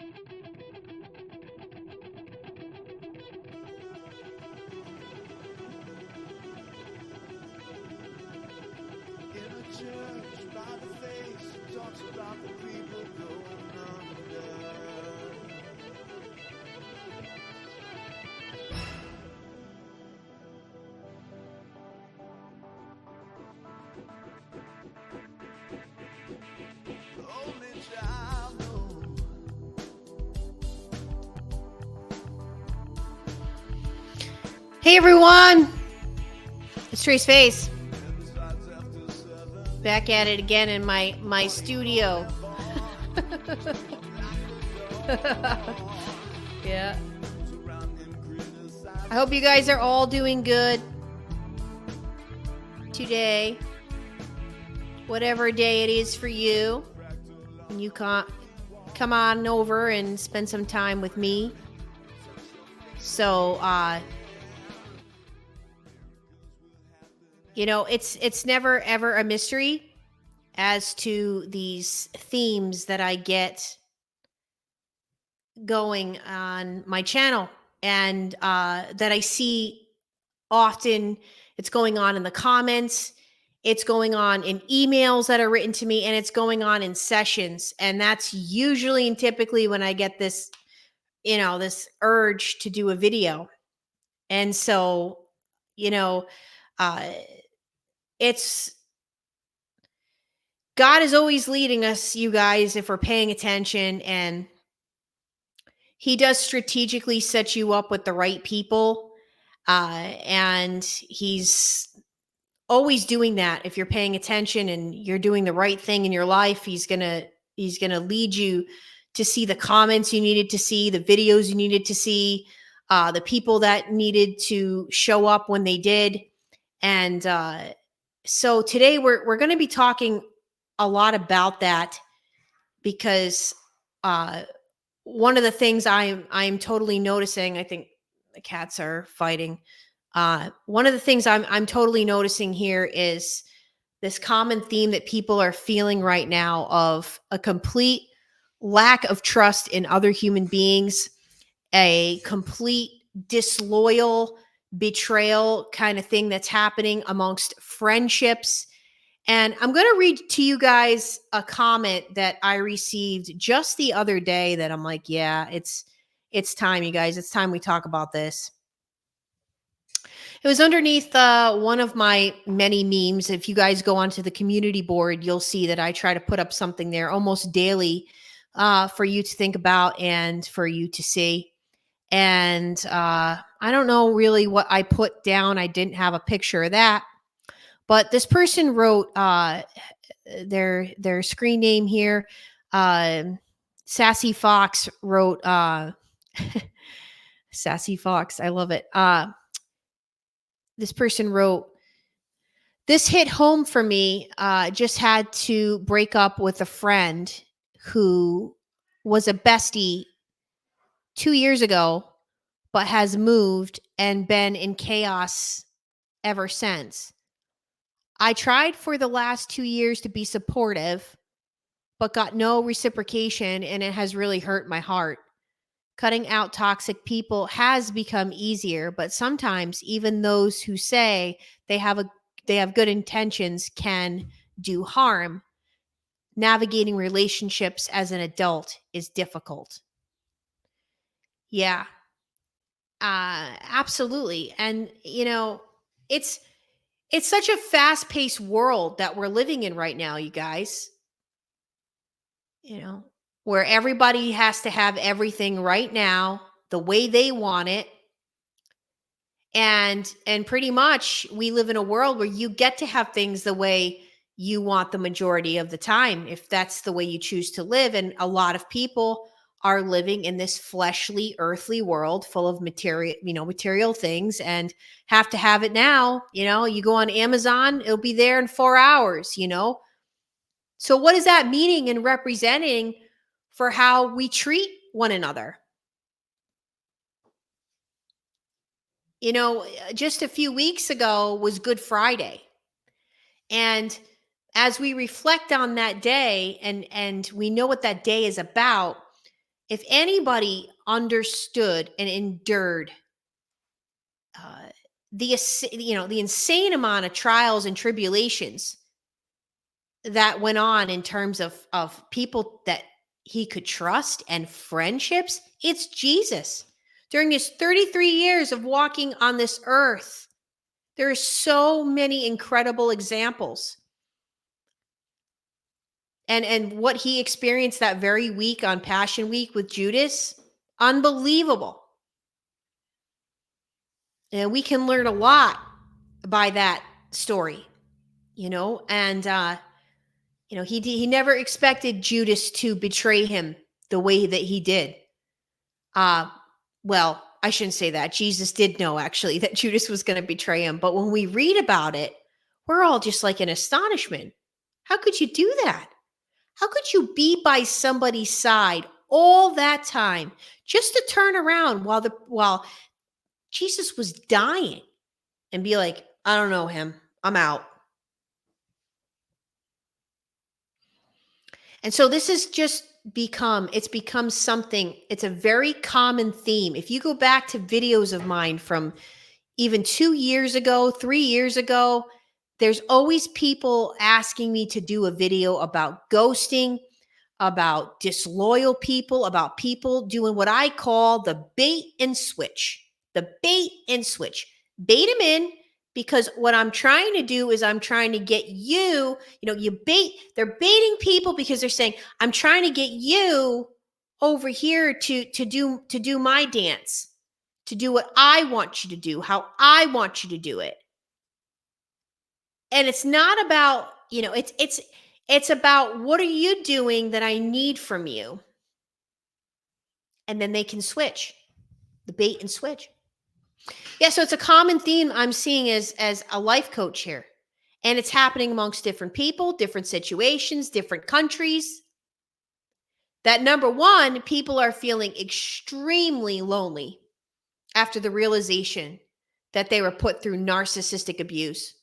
In a church by the face, talks about the people going under. Only child knows. Hey everyone, it's Trace Face. Back at it again in my studio. Yeah. I hope you guys are all doing good today. Whatever day it is for you. And you can come on over and spend some time with me. So, it's never ever a mystery as to these themes that I get going on my channel and that I see often. It's going on in the comments, it's going on in emails that are written to me, and it's going on in sessions. And that's usually and typically when I get this, this urge to do a video. And so, it's God is always leading us, you guys, if we're paying attention, and he does strategically set you up with the right people. And he's always doing that. If you're paying attention and you're doing the right thing in your life, he's going to lead you to see the comments you needed to see, the videos you needed to see, the people that needed to show up when they did. And so today we're going to be talking a lot about that, because one of the things I'm totally noticing, I think the cats are fighting. One of the things I'm totally noticing here is this common theme that people are feeling right now of a complete lack of trust in other human beings, a complete disloyal betrayal kind of thing that's happening amongst friendships. And I'm going to read to you guys a comment that I received just the other day that I'm like, yeah, it's time, you guys. It's time we talk about this. It was underneath one of my many memes. If you guys go onto the community board, you'll see that I try to put up something there almost daily for you to think about and for you to see. And I don't know really what I put down. I didn't have a picture of that. But this person wrote their screen name here. Sassy Fox wrote Sassy Fox. I love it. This person wrote, "This hit home for me. Just had to break up with a friend who was a bestie 2 years ago, but has moved and been in chaos ever since. I tried for the last 2 years to be supportive, but got no reciprocation, and it has really hurt my heart. Cutting out toxic people has become easier, but sometimes even those who say they have good intentions can do harm. Navigating relationships as an adult is difficult." Yeah, absolutely. And it's such a fast-paced world that we're living in right now, you guys. Where everybody has to have everything right now the way they want it. And pretty much we live in a world where you get to have things the way you want the majority of the time, if that's the way you choose to live. And a lot of people are living in this fleshly, earthly world full of material things, and have to have it now. You go on Amazon, it'll be there in 4 hours, So what is that meaning and representing for how we treat one another? Just a few weeks ago was Good Friday. And as we reflect on that day, and we know what that day is about, If anybody understood and endured uh, the insane amount of trials and tribulations that went on in terms of people that he could trust and friendships, it's Jesus. During his 33 years of walking on this earth, there are so many incredible examples. And what he experienced that very week on Passion Week with Judas, unbelievable. And we can learn a lot by that story, and he never expected Judas to betray him the way that he did. Well, I shouldn't say that. Jesus did know actually that Judas was going to betray him, but when we read about it, we're all just like in astonishment. How could you do that? How could you be by somebody's side all that time just to turn around while Jesus was dying and be like, I don't know him. I'm out. And so this has just become something, it's a very common theme. If you go back to videos of mine from even 2 years ago, 3 years ago, there's always people asking me to do a video about ghosting, about disloyal people, about people doing what I call the bait and switch. The bait and switch. Bait them in, because what I'm trying to do is I'm trying to get they're baiting people because they're saying, I'm trying to get you over here to do my dance, to do what I want you to do, how I want you to do it. And it's not about, it's about, what are you doing that I need from you? And then they can switch, the bait and switch. Yeah, so it's a common theme I'm seeing as a life coach here. And it's happening amongst different people, different situations, different countries. That number one, people are feeling extremely lonely after the realization that they were put through narcissistic abuse.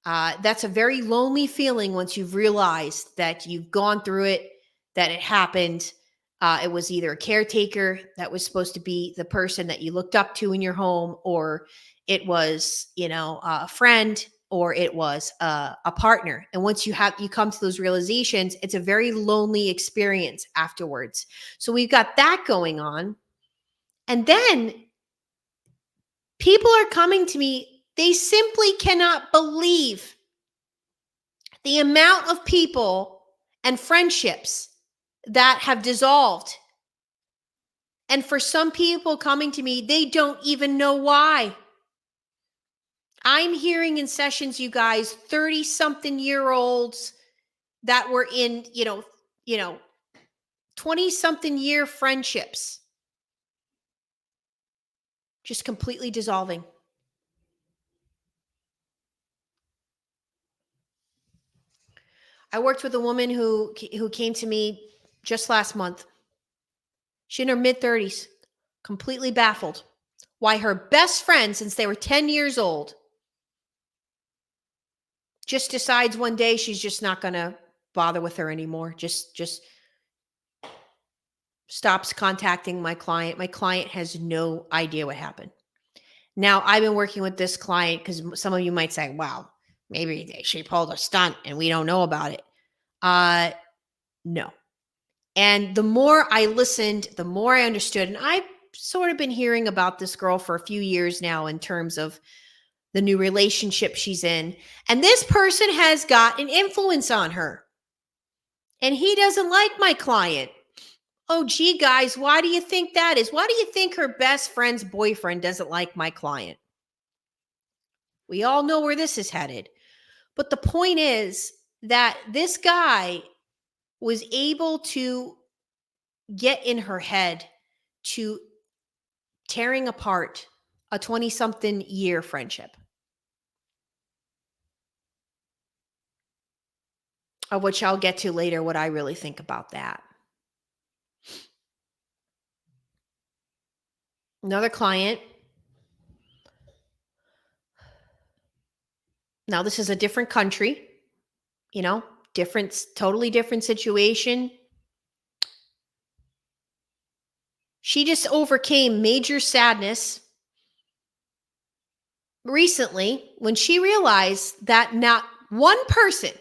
That's a very lonely feeling once you've realized that you've gone through it, that it happened. It was either a caretaker that was supposed to be the person that you looked up to in your home, or it was, a friend, or it was a partner. And once you come to those realizations, it's a very lonely experience afterwards. So we've got that going on. And then people are coming to me, they simply cannot believe the amount of people and friendships that have dissolved. And for some people coming to me, they don't even know why. I'm hearing in sessions, you guys, 30-something-year-olds that were in, 20-something-year friendships just completely dissolving. I worked with a woman who came to me just last month. She's in her mid-30s, completely baffled why her best friend since they were 10 years old just decides one day she's just not going to bother with her anymore. Just stops contacting my client. My client has no idea what happened. Now, I've been working with this client because some of you might say, wow, maybe she pulled a stunt and we don't know about it. No. And the more I listened, the more I understood. And I've sort of been hearing about this girl for a few years now in terms of the new relationship she's in. And this person has got an influence on her. And he doesn't like my client. Oh, gee, guys, why do you think that is? Why do you think her best friend's boyfriend doesn't like my client? We all know where this is headed. But the point is that this guy was able to get in her head to tearing apart a 20-something year friendship, of which I'll get to later what I really think about that. Another client. Now, this is a different country, totally different situation. She just overcame major sadness recently when she realized that not one person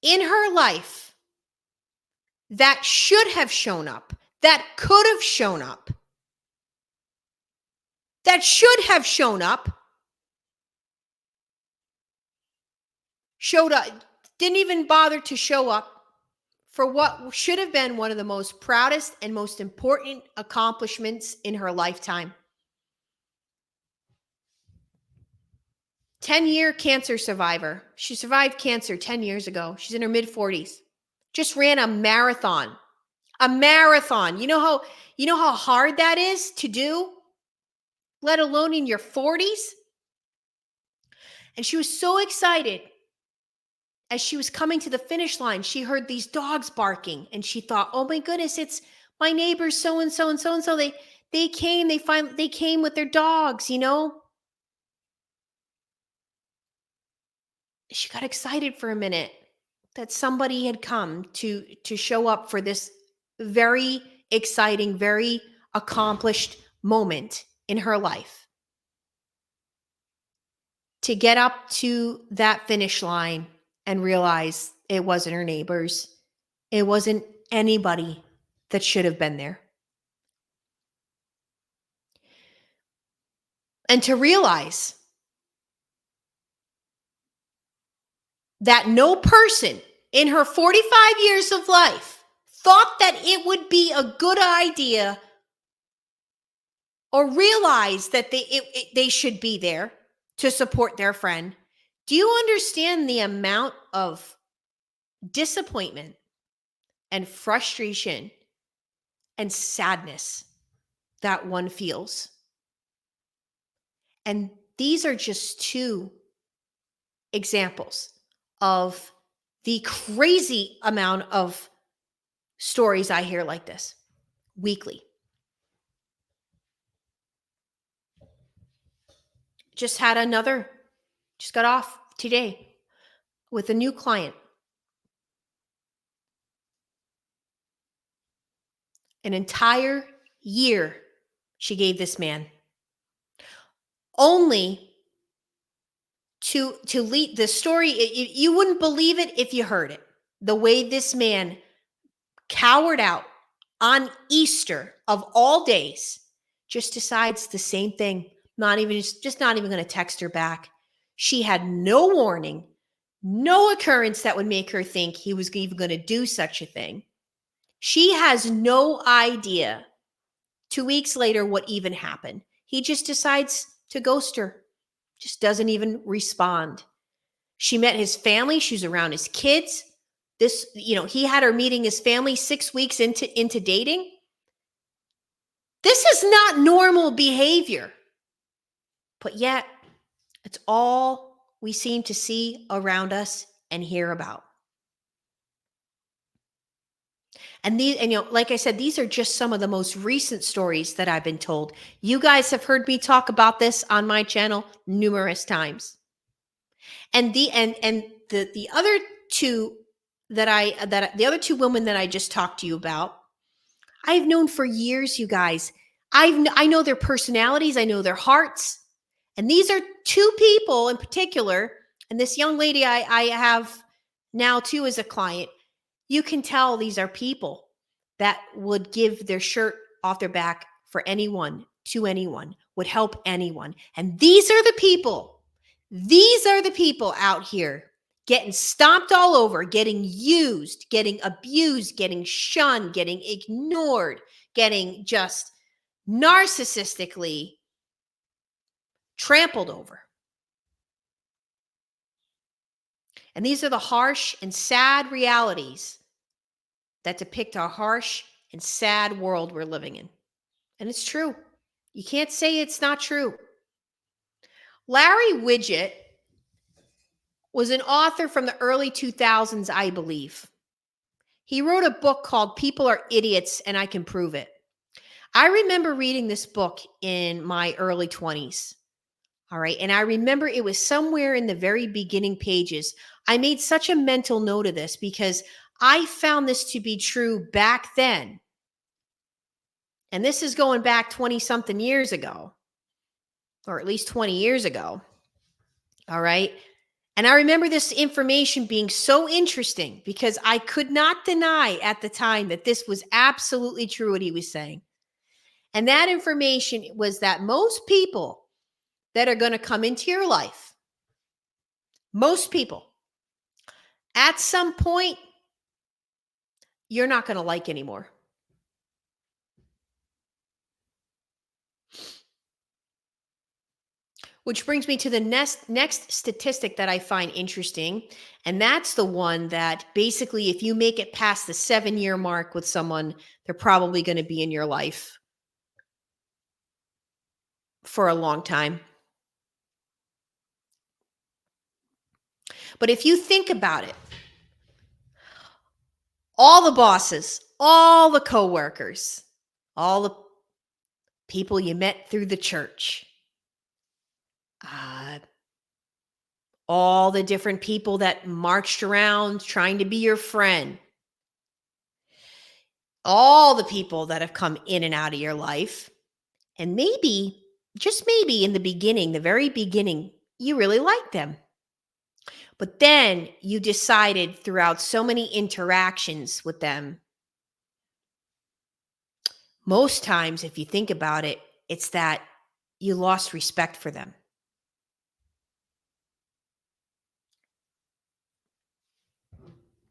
in her life that should have shown up, that could have shown up, that should have shown up, showed up, didn't even bother to show up for what should have been one of the most proudest and most important accomplishments in her lifetime. 10-year cancer survivor. She survived cancer 10 years ago. She's in her mid-40s. Just ran a marathon. A marathon. You know how hard that is to do, let alone in your 40s? And she was so excited. As she was coming to the finish line, she heard these dogs barking and she thought, "Oh my goodness, it's my neighbors so and so and so and so. They came with their dogs, She got excited for a minute that somebody had come to show up for this very exciting, very accomplished moment in her life. To get up to that finish line and realize it wasn't her neighbors. It wasn't anybody that should have been there. And to realize that no person in her 45 years of life thought that it would be a good idea or realize that they should be there to support their friend. Do you understand the amount of disappointment and frustration and sadness that one feels? And these are just two examples of the crazy amount of stories I hear like this weekly. Just got off today with a new client. An entire year she gave this man. Only to lead the story, you wouldn't believe it if you heard it. The way this man cowered out on Easter of all days, just decides the same thing. Not even going to text her back. She had no warning, no occurrence that would make her think he was even going to do such a thing. She has no idea 2 weeks later what even happened. He just decides to ghost her. Just doesn't even respond. She met his family. She's around his kids. He had her meeting his family 6 weeks into dating. This is not normal behavior. But yet, it's all we seem to see around us and hear about. And like I said, these are just some of the most recent stories that I've been told. You guys have heard me talk about this on my channel numerous times. And the other two the other two women that I just talked to you about, I've known for years, you guys. I know their personalities, I know their hearts. And these are two people in particular, and this young lady I have now too as a client. You can tell these are people that would give their shirt off their back for anyone, to anyone, would help anyone. And these are the people out here getting stomped all over, getting used, getting abused, getting shunned, getting ignored, getting just narcissistically trampled over. And these are the harsh and sad realities that depict our harsh and sad world we're living in. And it's true. You can't say it's not true. Larry Widget was an author from the early 2000s, I believe. He wrote a book called People Are Idiots and I Can Prove It. I remember reading this book in my early 20s. All right. And I remember it was somewhere in the very beginning pages. I made such a mental note of this because I found this to be true back then. And this is going back 20 something years ago, or at least 20 years ago. All right. And I remember this information being so interesting because I could not deny at the time that this was absolutely true what he was saying. And that information was that most people that are going to come into your life, most people, at some point, you're not going to like anymore. Which brings me to the next statistic that I find interesting. And that's the one that basically, if you make it past the 7-year mark with someone, they're probably going to be in your life for a long time. But if you think about it, all the bosses, all the coworkers, all the people you met through the church, all the different people that marched around trying to be your friend, all the people that have come in and out of your life, and maybe, just maybe in the beginning, the very beginning, you really liked them. But then you decided throughout so many interactions with them, most times, if you think about it, it's that you lost respect for them.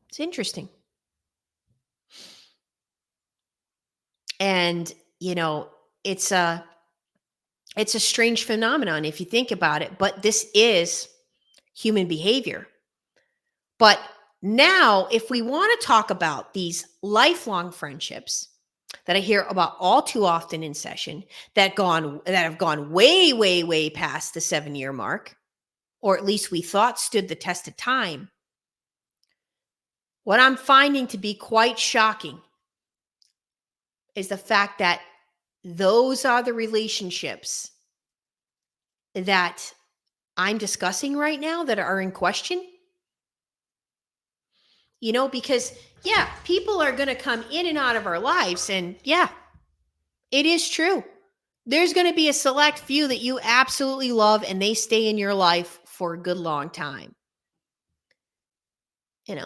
It's interesting. And, it's a strange phenomenon if you think about it, but this is human behavior. But now, if we want to talk about these lifelong friendships that I hear about all too often in session that have gone way, way, way past the 7-year mark, or at least we thought stood the test of time, what I'm finding to be quite shocking is the fact that those are the relationships that I'm discussing right now that are in question. Because, yeah, people are going to come in and out of our lives. And yeah, it is true. There's going to be a select few that you absolutely love and they stay in your life for a good long time.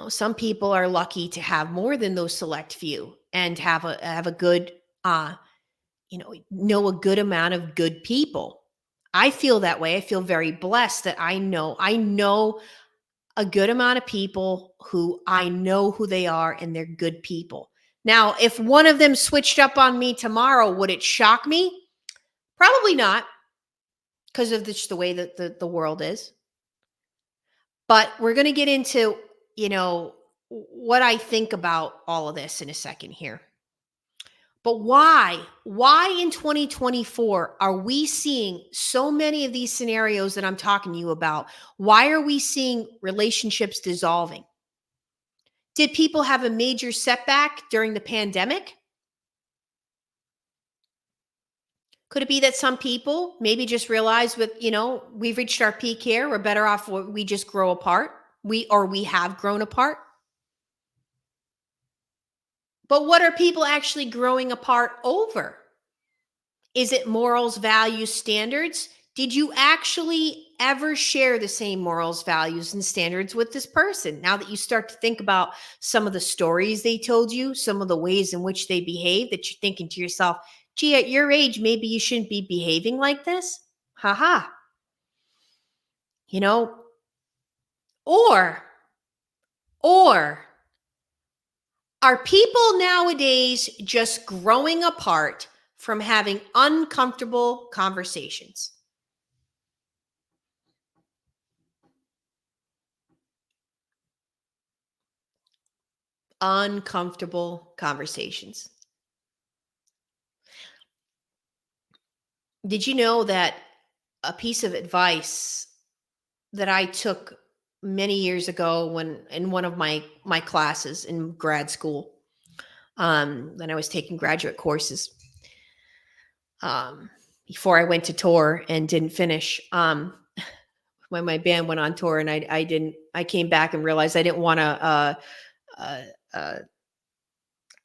Some people are lucky to have more than those select few and have a good, know a good amount of good people. I feel that way. I feel very blessed that I know a good amount of people who I know who they are and they're good people. Now, if one of them switched up on me tomorrow, would it shock me? Probably not, because of just the way that the world is. But we're going to get into, what I think about all of this in a second here. But why in 2024 are we seeing so many of these scenarios that I'm talking to you about? Why are we seeing relationships dissolving? Did people have a major setback during the pandemic? Could it be that some people maybe just realize we've reached our peak here, we're better off, we just grow apart? We have grown apart? But what are people actually growing apart over? Is it morals, values, standards? Did you actually ever share the same morals, values, and standards with this person? Now that you start to think about some of the stories they told you, some of the ways in which they behave, that you're thinking to yourself, gee, at your age, maybe you shouldn't be behaving like this? Haha. Or are people nowadays just growing apart from having uncomfortable conversations? Uncomfortable conversations. Did you know that a piece of advice that I took many years ago when in one of my classes in grad school, when I was taking graduate courses, before I went to tour and didn't finish, when my band went on tour and I came back and realized I didn't want to, uh,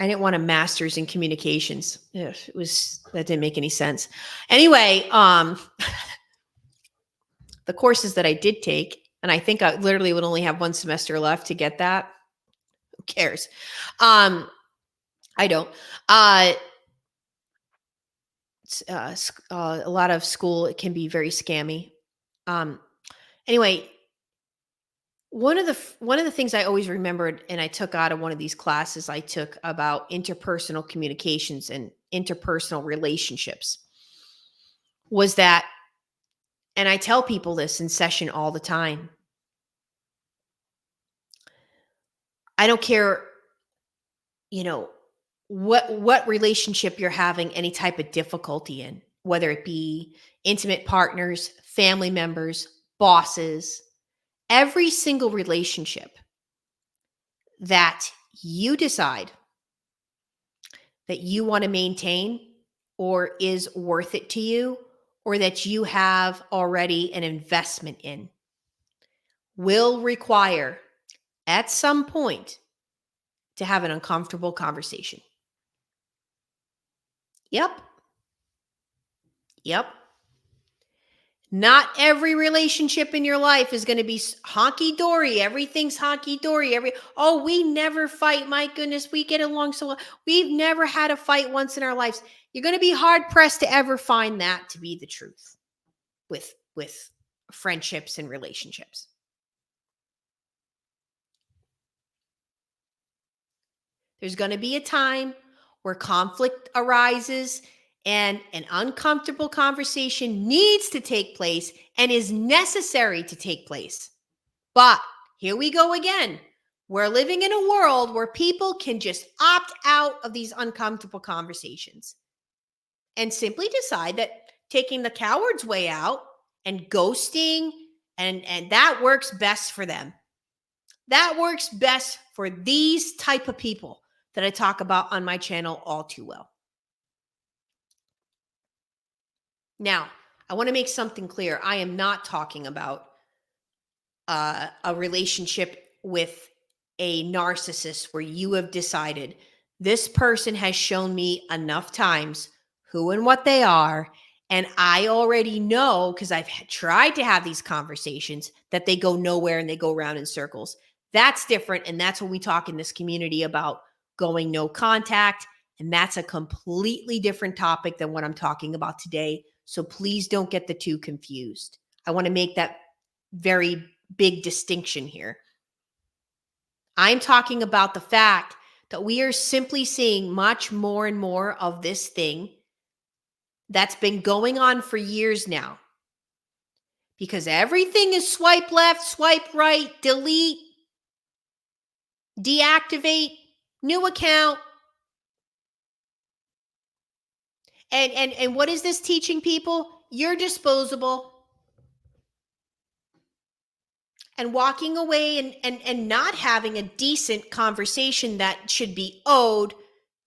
I didn't want a master's in communications. Ugh, that didn't make any sense. Anyway, the courses that I did take, and I think I literally would only have one semester left to get that. Who cares? I don't. A lot of school, it can be very scammy. Anyway, one of the things I always remembered, and I took out of one of these classes I took about interpersonal communications and interpersonal relationships, was that, and I tell people this in session all the time, I don't care, what relationship you're having any type of difficulty in, whether it be intimate partners, family members, bosses, every single relationship that you decide that you want to maintain or is worth it to you, or that you have already an investment in, will require at some point to have an uncomfortable conversation. Yep. Not every relationship in your life is going to be honky-dory. Everything's honky-dory. We never fight. My goodness, we get along so well. We've never had a fight once in our lives. You're going to be hard-pressed to ever find that to be the truth with friendships and relationships. There's going to be a time where conflict arises and an uncomfortable conversation needs to take place and is necessary to take place. But here we go again. We're living in a world where people can just opt out of these uncomfortable conversations and simply decide that taking the coward's way out and ghosting, and that works best for them. That works best for these type of people that I talk about on my channel all too well. Now, I want to make something clear. I am not talking about a relationship with a narcissist where you have decided this person has shown me enough times who and what they are, and I already know, because I've tried to have these conversations, that they go nowhere and they go around in circles. That's different, and that's what we talk in this community about, going no contact, and that's a completely different topic than what I'm talking about today. So please don't get the two confused. I want to make that very big distinction here. I'm talking about the fact that we are simply seeing much more and more of this thing that's been going on for years now. Because everything is swipe left, swipe right, delete, deactivate, new account. And what is this teaching people? You're disposable. And walking away and not having a decent conversation that should be owed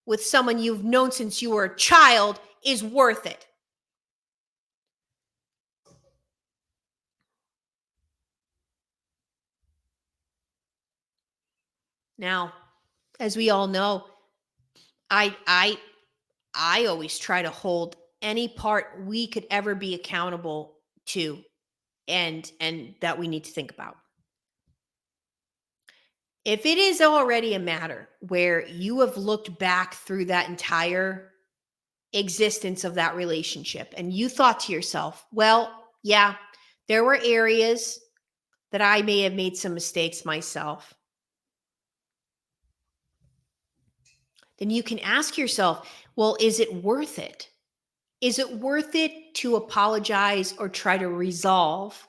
with someone you've known since you were a child is worth it. Now, as we all know, I always try to hold any part we could ever be accountable to and that we need to think about. If it is already a matter where you have looked back through that entire existence of that relationship and you thought to yourself, well, yeah, there were areas that I may have made some mistakes myself, then you can ask yourself, well, is it worth it? Is it worth it to apologize or try to resolve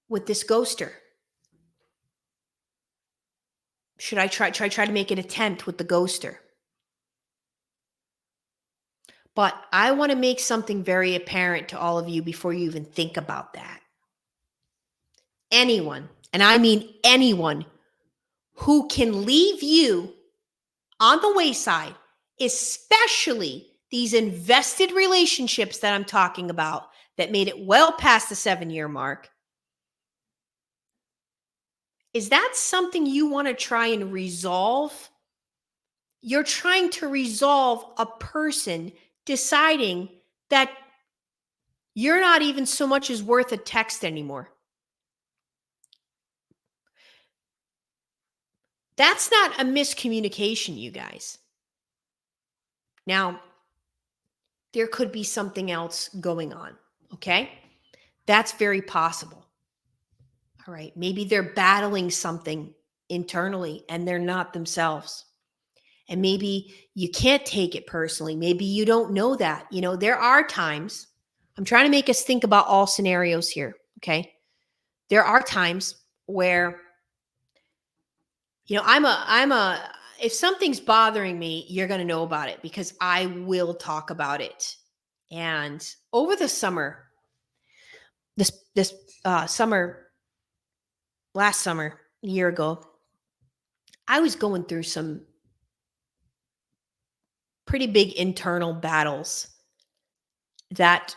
with this ghoster? Should I try to make an attempt with the ghoster? But I want to make something very apparent to all of you before you even think about that. Anyone, and I mean anyone, who can leave you on the wayside, especially these invested relationships that I'm talking about that made it well past the 7-year mark, Is that something you want to try and resolve? You're trying to resolve a person deciding that you're not even so much as worth a text anymore. That's not a miscommunication, you guys. Now, there could be something else going on, okay? That's very possible. All right. Maybe they're battling something internally and they're not themselves. And maybe you can't take it personally. Maybe you don't know that. There are times, I'm trying to make us think about all scenarios here, okay? There are times where, if something's bothering me, you're going to know about it because I will talk about it. And over the summer, this summer, last summer, a year ago, I was going through some pretty big internal battles that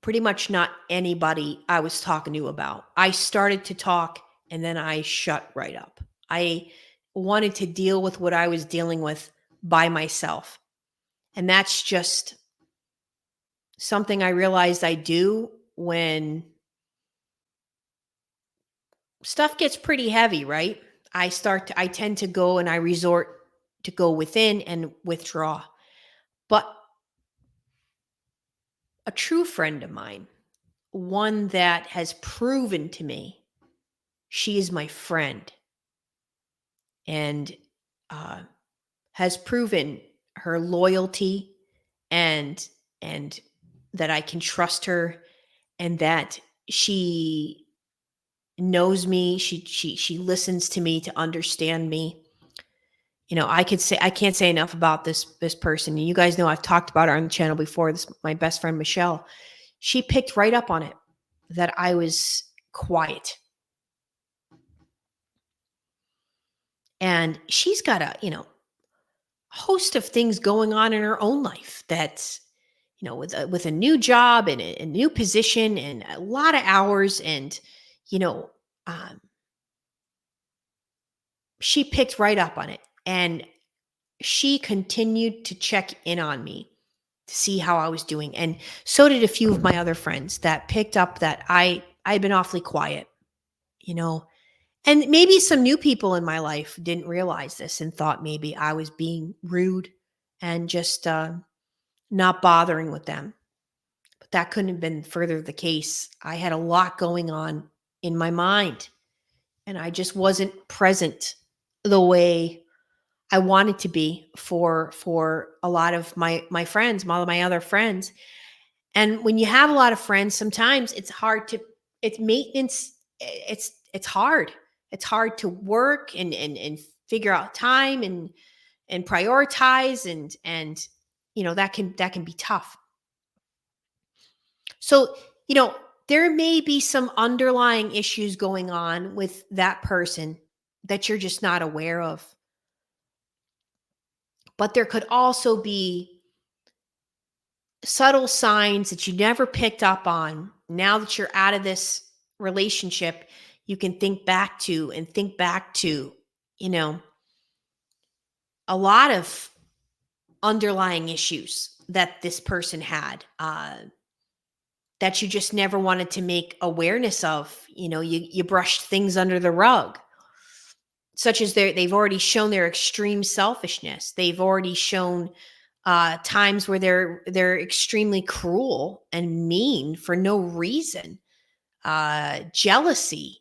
pretty much not anybody I was talking to about. I started to talk and then I shut right up. I wanted to deal with what I was dealing with by myself. And that's just something I realized I do when stuff gets pretty heavy, right? I tend to go and I resort to go within and withdraw. But a true friend of mine, one that has proven to me she is my friend and uh, has proven her loyalty and and that I can trust her and that she knows me. She listens to me to understand me. I can't say enough about this person. You guys know I've talked about her on the channel before. This my best friend Michelle. She picked right up on it that I was quiet. And she's got a host of things going on in her own life that's, with a new job and a new position and a lot of hours. And, you know, um, she picked right up on it. And she continued to check in on me to see how I was doing. And so did a few of my other friends that picked up that I'd been awfully quiet, you know, and maybe some new people in my life didn't realize this and thought maybe I was being rude and just not bothering with them. But that couldn't have been further the case. I had a lot going on in my mind, and I just wasn't present the way I wanted to be for a lot of my friends, all of my other friends. And when you have a lot of friends, sometimes it's maintenance. It's hard. It's hard to work and figure out time and prioritize and that can be tough. So, there may be some underlying issues going on with that person that you're just not aware of. But there could also be subtle signs that you never picked up on. Now that you're out of this relationship, you can think back to, you know, a lot of underlying issues that this person had that you just never wanted to make awareness of. You brushed things under the rug, such as they've already shown their extreme selfishness. They've already shown times where they're extremely cruel and mean for no reason. Jealousy.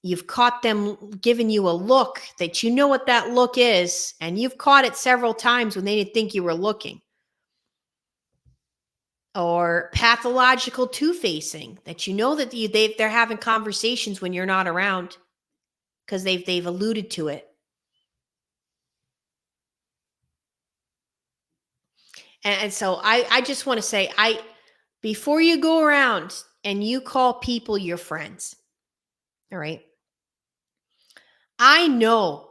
You've caught them giving you a look that you know what that look is, and you've caught it several times when they didn't think you were looking. Or pathological two-facing, that you know that they're having conversations when you're not around because they've alluded to it. And so I just want to say, before you go around and you call people your friends, all right, I know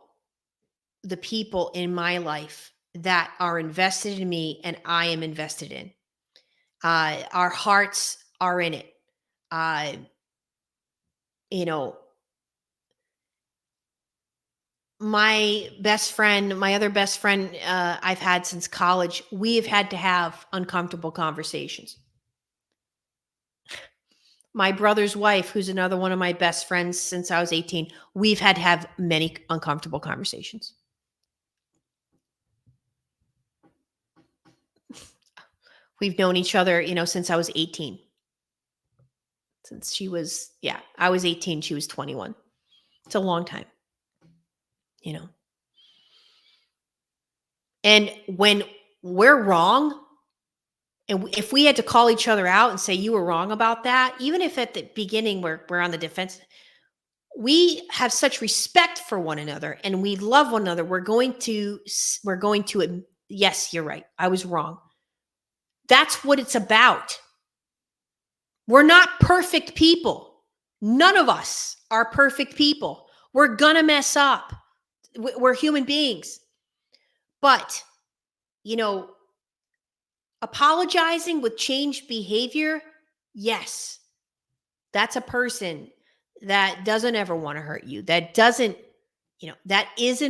the people in my life that are invested in me and I am invested in. Our hearts are in it. Uh, you know, my best friend, my other best friend I've had since college, we have had to have uncomfortable conversations. My brother's wife, who's another one of my best friends since I was 18, we've had to have many uncomfortable conversations. We've known each other, since I was 18. Since I was 18, she was 21. It's a long time, you know. And when we're wrong, and if we had to call each other out and say, you were wrong about that, even if at the beginning we're on the defense, we have such respect for one another and we love one another. We're going to, yes, you're right. I was wrong. That's what it's about. We're not perfect people. None of us are perfect people. We're going to mess up. We're human beings. But, apologizing with changed behavior, yes, that's a person that doesn't ever want to hurt you. That doesn't, that is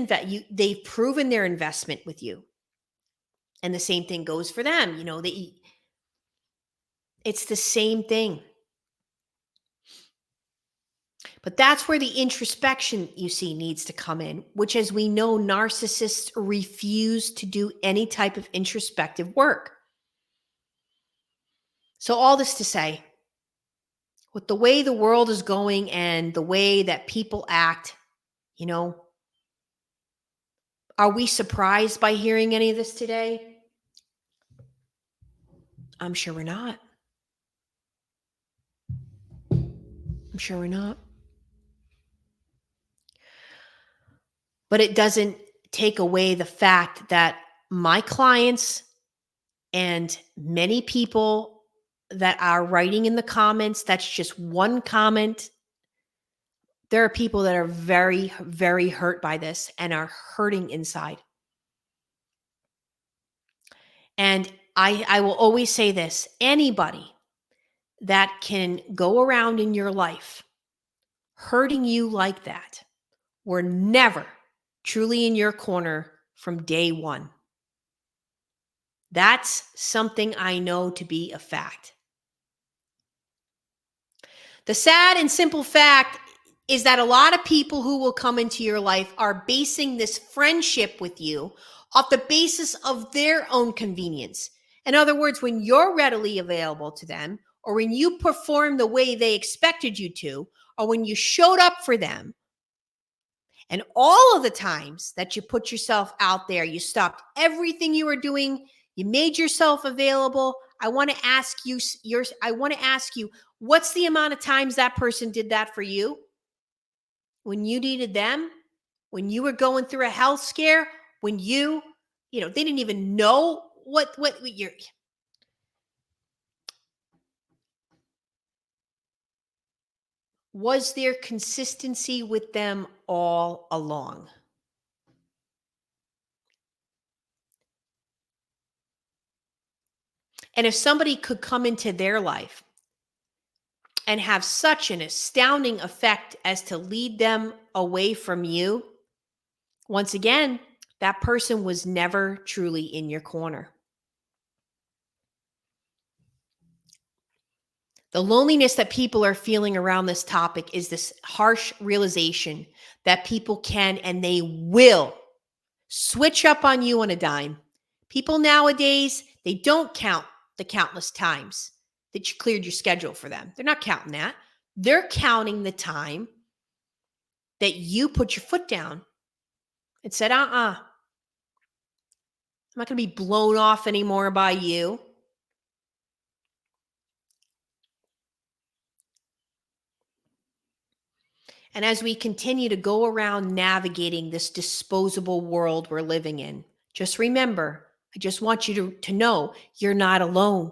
they've proven their investment with you. And the same thing goes for them. It's the same thing. But that's where the introspection, you see, needs to come in, which, as we know, narcissists refuse to do any type of introspective work. So all this to say, with the way the world is going and the way that people act, are we surprised by hearing any of this today? I'm sure we're not. I'm sure we're not. But it doesn't take away the fact that my clients and many people that are writing in the comments, that's just one comment. There are people that are very, very hurt by this and are hurting inside. And I will always say this, anybody that can go around in your life hurting you like that were never truly in your corner from day one. That's something I know to be a fact. The sad and simple fact is that a lot of people who will come into your life are basing this friendship with you off the basis of their own convenience. In other words, when you're readily available to them, or when you perform the way they expected you to, or when you showed up for them, and all of the times that you put yourself out there, you stopped everything you were doing, you made yourself available. I want to ask you, what's the amount of times that person did that for you? When you needed them, when you were going through a health scare, when they didn't even know what you're. Was there consistency with them all along? And if somebody could come into their life and have such an astounding effect as to lead them away from you, once again, that person was never truly in your corner. The loneliness that people are feeling around this topic is this harsh realization that people can and they will switch up on you on a dime. People nowadays, they don't count the countless times that you cleared your schedule for them. They're not counting that. They're counting the time that you put your foot down and said, I'm not going to be blown off anymore by you. And as we continue to go around navigating this disposable world we're living in, just remember, I just want you to know you're not alone.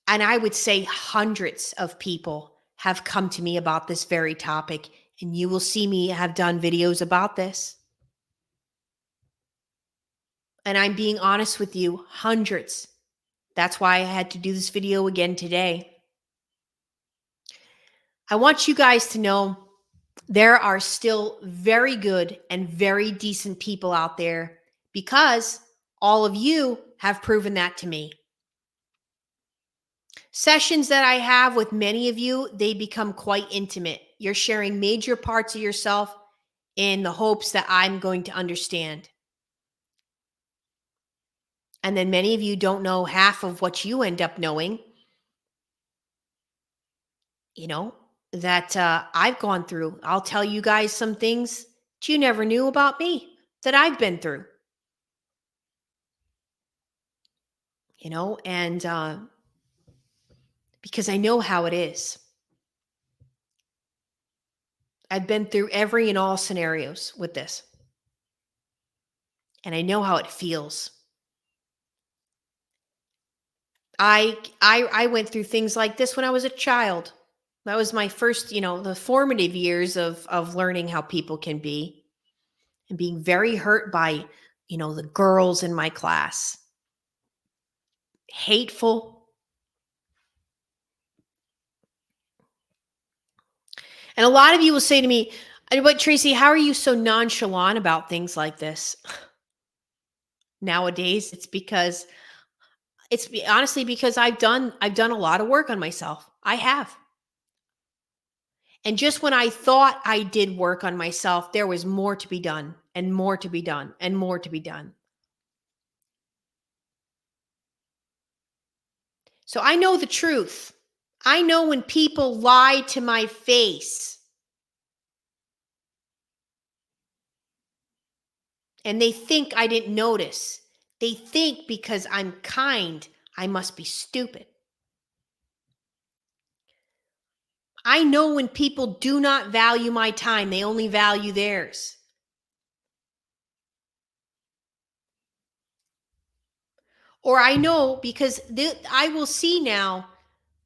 And I would say hundreds of people have come to me about this very topic, and you will see me have done videos about this. And I'm being honest with you, hundreds. That's why I had to do this video again today. I want you guys to know There are still very good and very decent people out there because all of you have proven that to me. Sessions that I have with many of you, they become quite intimate. You're sharing major parts of yourself in the hopes that I'm going to understand. And then many of you don't know half of what you end up knowing, that I've gone through. I'll tell you guys some things that you never knew about me that I've been through, and because I know how it is. I've been through every and all scenarios with this, and I know how it feels. I went through things like this when I was a child. That was my first, the formative years of learning how people can be and being very hurt by, the girls in my class. Hateful. And a lot of you will say to me, "But Tracy, how are you so nonchalant about things like this?" Nowadays, honestly because I've done a lot of work on myself. I have. And just when I thought I did work on myself, there was more to be done and more to be done and more to be done. So I know the truth. I know when people lie to my face and they think I didn't notice. They think because I'm kind, I must be stupid. I know when people do not value my time, they only value theirs. Or I know because I will see now,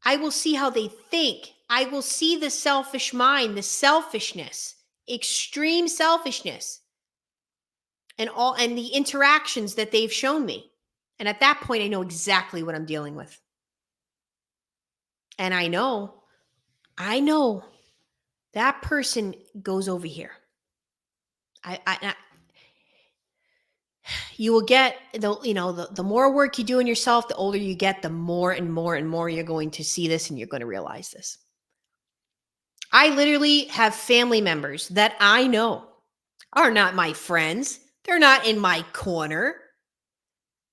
I will see how they think. I will see the selfish mind, the selfishness, extreme selfishness, and the interactions that they've shown me. And at that point, I know exactly what I'm dealing with. And I know that person goes over here. You will get the more work you do in yourself, the older you get, the more and more and more you're going to see this and you're going to realize this. I literally have family members that I know are not my friends. They're not in my corner.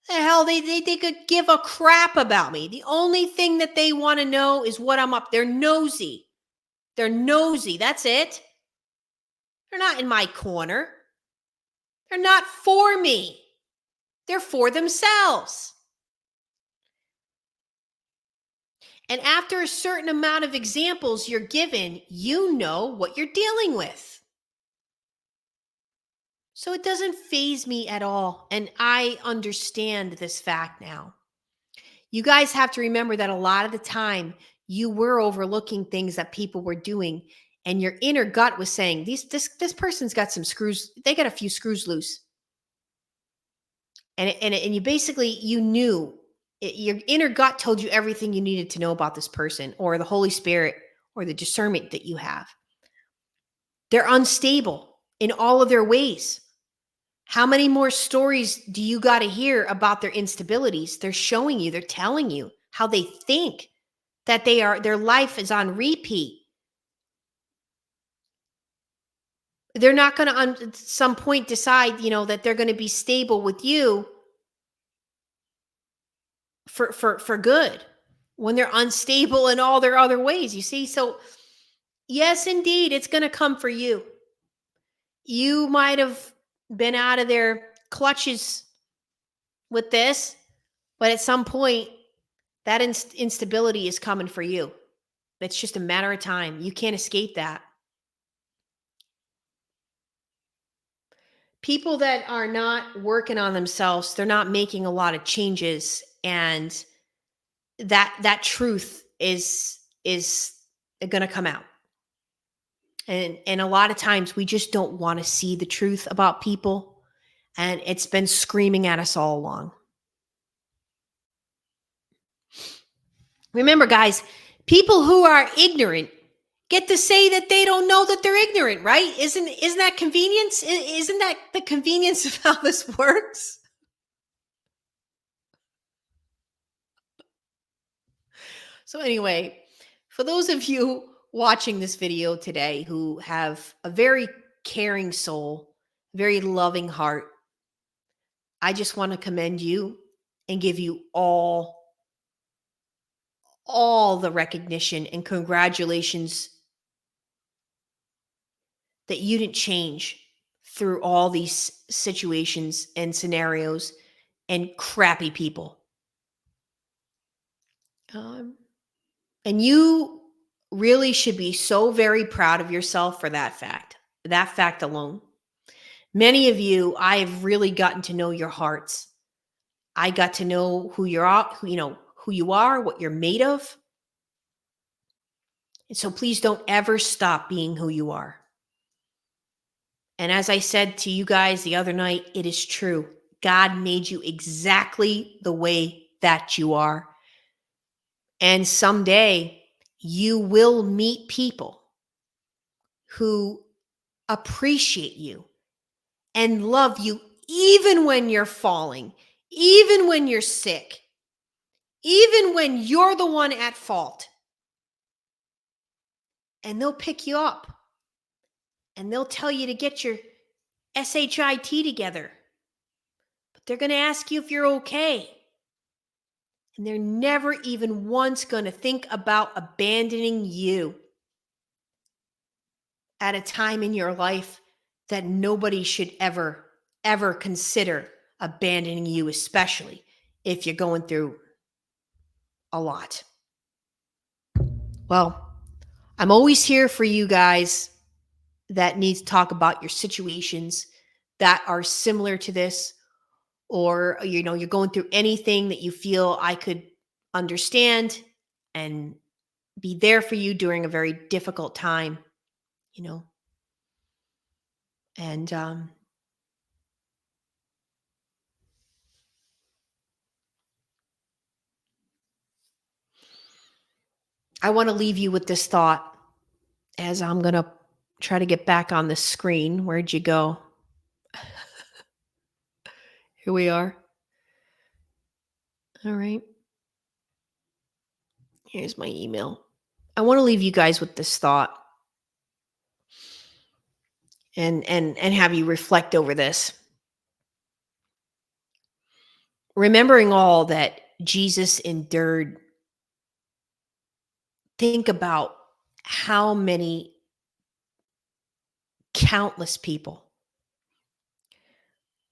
The hell, they could give a crap about me. The only thing that they want to know is what I'm up. They're nosy. They're nosy. That's it. They're not in my corner. They're not for me. They're for themselves. And after a certain amount of examples you're given, you know what you're dealing with. So it doesn't faze me at all. And I understand this fact now. You guys have to remember that a lot of the time you were overlooking things that people were doing, and your inner gut was saying, this person's got some screws, they got a few screws loose. And you basically, you knew, your inner gut told you everything you needed to know about this person, or the Holy Spirit, or the discernment that you have. They're unstable in all of their ways. How many more stories do you got to hear about their instabilities? They're showing you, they're telling you how they think that their life is on repeat. They're not going to at some point decide, that they're going to be stable with you for good when they're unstable in all their other ways, you see? So yes, indeed, it's going to come for you. You might have been out of their clutches with this, but at some point that instability is coming for you. It's just a matter of time. You can't escape that. People that are not working on themselves, they're not making a lot of changes, and that truth is going to come out. And a lot of times we just don't want to see the truth about people, and it's been screaming at us all along. Remember, guys, people who are ignorant get to say that they don't know that they're ignorant, right? Isn't that convenience? Isn't that the convenience of how this works? So anyway, for those of you watching this video today who have a very caring soul, very loving heart, I just want to commend you and give you all the recognition and congratulations that you didn't change through all these situations and scenarios and crappy people. And you really should be so very proud of yourself for that fact alone. Many of you, I have really gotten to know your hearts. I got to know who you are, what you're made of. And so please don't ever stop being who you are. And as I said to you guys the other night, it is true. God made you exactly the way that you are. And someday you will meet people who appreciate you and love you even when you're falling, even when you're sick, even when you're the one at fault. And they'll pick you up and they'll tell you to get your SHIT together. But they're going to ask you if you're okay. And they're never even once going to think about abandoning you at a time in your life that nobody should ever consider abandoning you, especially if you're going through a lot. Well, I'm always here for you guys that need to talk about your situations that are similar to this, or you're going through anything that you feel I could understand and be there for you during a very difficult time, and I want to leave you with this thought as I'm going to try to get back on the screen. Where'd you go? Here we are. All right. Here's my email. I want to leave you guys with this thought and have you reflect over this. Remembering all that Jesus endured, think about how many countless people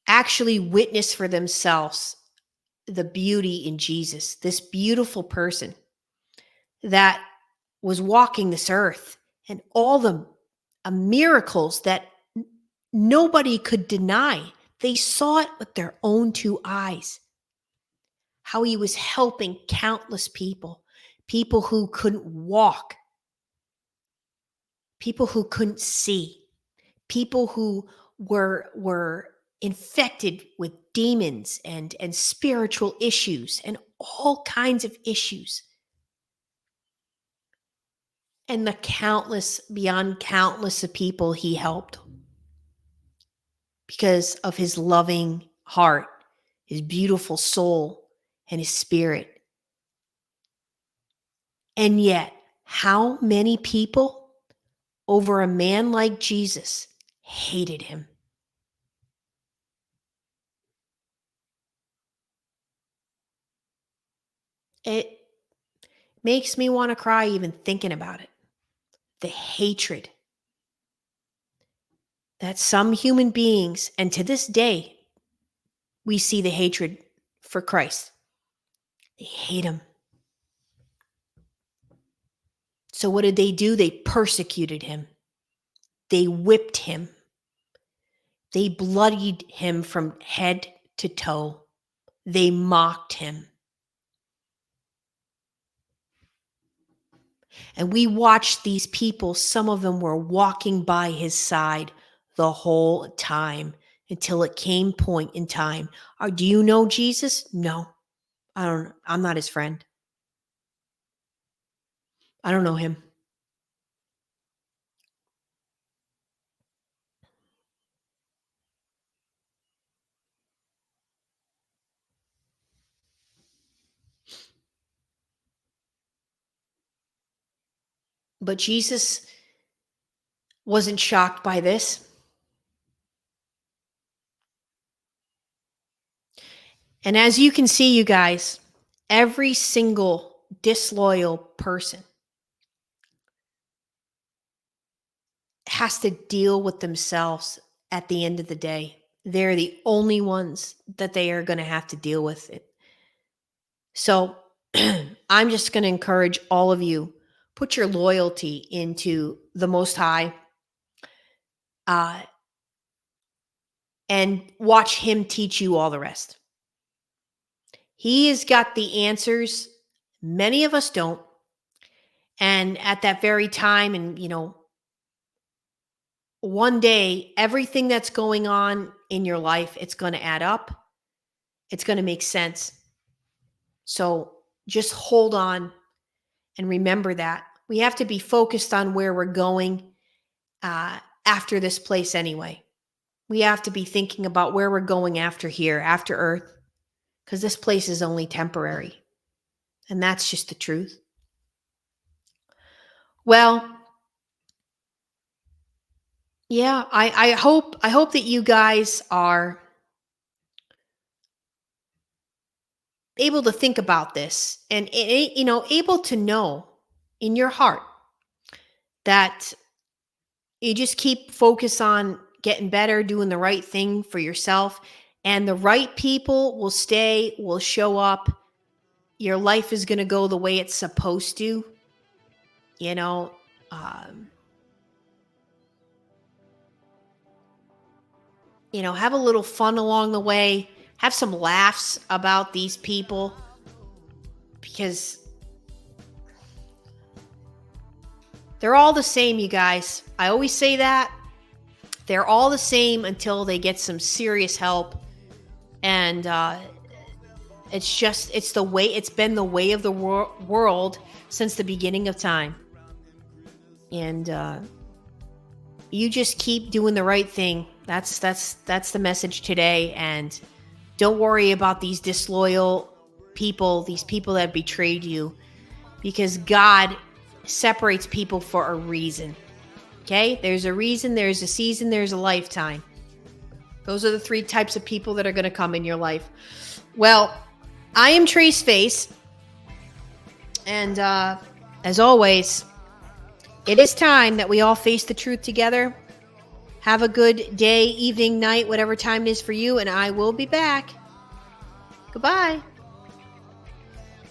actually witness for themselves the beauty in Jesus, this beautiful person that was walking this earth and all the miracles that nobody could deny. They saw it with their own two eyes. How he was helping countless people who couldn't walk, people who couldn't see, people who were infected with demons and spiritual issues and all kinds of issues. And the countless, beyond countless of people he helped because of his loving heart, his beautiful soul, and his spirit. And yet, how many people over a man like Jesus hated him? It makes me want to cry even thinking about it. The hatred that some human beings, and to this day, we see the hatred for Christ. They hate him. So what did they do? They persecuted him. They whipped him. They bloodied him from head to toe. They mocked him. And we watched these people, some of them were walking by his side the whole time until it came point in time. Do you know Jesus? No, I don't. I'm not his friend. I don't know him. But Jesus wasn't shocked by this. And as you can see, you guys, every single disloyal person has to deal with themselves at the end of the day. They're the only ones that they are going to have to deal with it. So I'm just going to encourage all of you, put your loyalty into the Most High, and watch him teach you all the rest. He has got the answers. Many of us don't. And at that very time, and one day, everything that's going on in your life, it's going to add up. It's going to make sense. So just hold on and remember that. We have to be focused on where we're going after this place anyway. We have to be thinking about where we're going after here, after Earth, because this place is only temporary. And that's just the truth. Well, yeah, I hope that you guys are able to think about this and able to know in your heart that you just keep focus on getting better, doing the right thing for yourself, and the right people will stay, will show up. Your life is going to go the way it's supposed to. Have a little fun along the way. Have some laughs about these people, because they're all the same, you guys. I always say that. They're all the same until they get some serious help. And it's been the way of the world since the beginning of time. And you just keep doing the right thing. That's the message today. And don't worry about these disloyal people, these people that betrayed you, because God separates people for a reason. Okay? There's a reason, there's a season, there's a lifetime. Those are the 3 types of people that are going to come in your life. Well, I am Traceface. And as always, it is time that we all face the truth together. Have a good day, evening, night, whatever time it is for you, and I will be back. Goodbye.